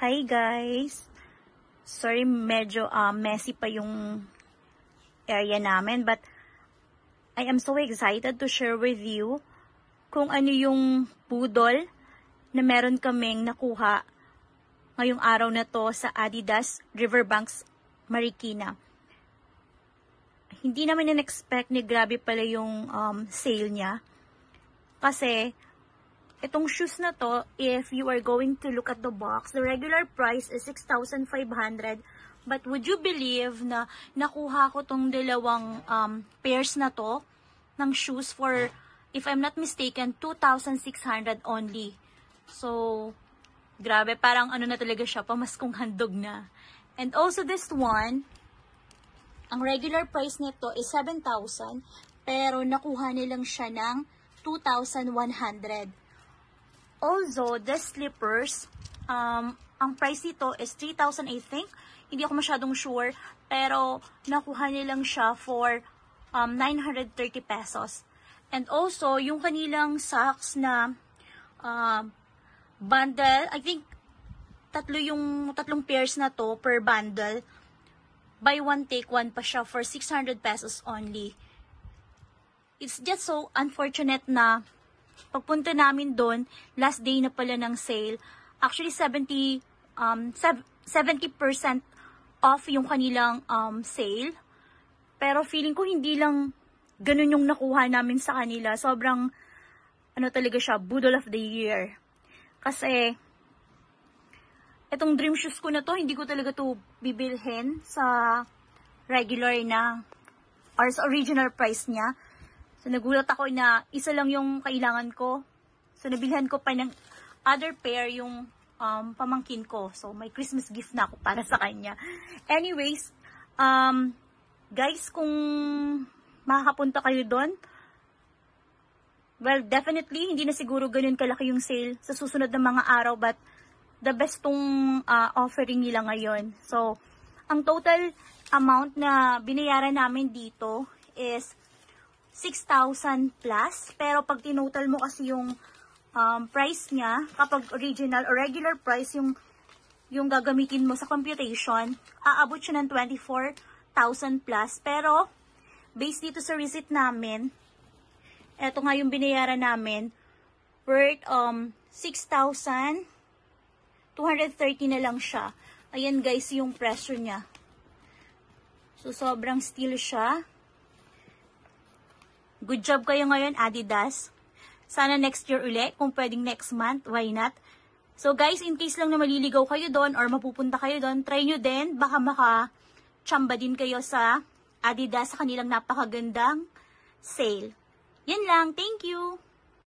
Hi guys! Sorry, medyo messy pa yung area namin, but I am so excited to share with you kung ano yung poodle na meron kaming nakuha ngayong araw na to sa Adidas Riverbanks, Marikina. Hindi naman in-expect ni grabe pala yung sale niya. Kasi itong shoes na to, if you are going to look at the box, the regular price is 6,500. But would you believe na nakuha ko tong dalawang pairs na to ng shoes for, if I'm not mistaken, 2,600 only. So, grabe, parang ano na talaga siya, pamaskong handog na. And also this one, ang regular price nito is 7,000, pero nakuha nilang siya ng 2,100. Also, the slippers, ang price nito is 3,000 I think. Hindi ako masyadong sure, pero nakuha nilang siya for 930 pesos. And also, yung kanilang socks na bundle, I think tatlong pairs na to per bundle. Buy one, take one pa siya for 600 pesos only. It's just so unfortunate na pagpunta namin doon, last day na pala ng sale. Actually, 70% off yung kanilang sale. Pero feeling ko hindi lang ganun yung nakuha namin sa kanila. Sobrang, ano talaga siya, Boodle of the Year. Kasi, itong dream shoes ko na to, hindi ko talaga to bibilhin sa regular na, or sa original price niya. So, nagulat ako na isa lang yung kailangan ko. So, nabilhan ko pa ng other pair yung pamangkin ko. So, may Christmas gift na ako para sa kanya. Anyways, guys, kung makakapunta kayo doon, well, definitely, hindi na siguro ganun kalaki yung sale sa susunod na mga araw, but the best tong offering nila ngayon. So, ang total amount na binayaran namin dito is 6,000 plus, pero pag tinotal mo kasi yung price niya, kapag original or regular price yung gagamitin mo sa computation, aabot siya ng 24,000 plus. Pero, based dito sa receipt namin, eto nga yung binayaran namin, worth 6,230 na lang siya. Ayan guys, yung presyo niya. So, sobrang steal siya. Good job kayo ngayon, Adidas. Sana next year ulit. Kung pwedeng next month, why not? So guys, in case lang na maliligaw kayo doon or mapupunta kayo doon, try nyo din. Baka maka-chamba din kayo sa Adidas sa kanilang napakagandang sale. Yan lang. Thank you!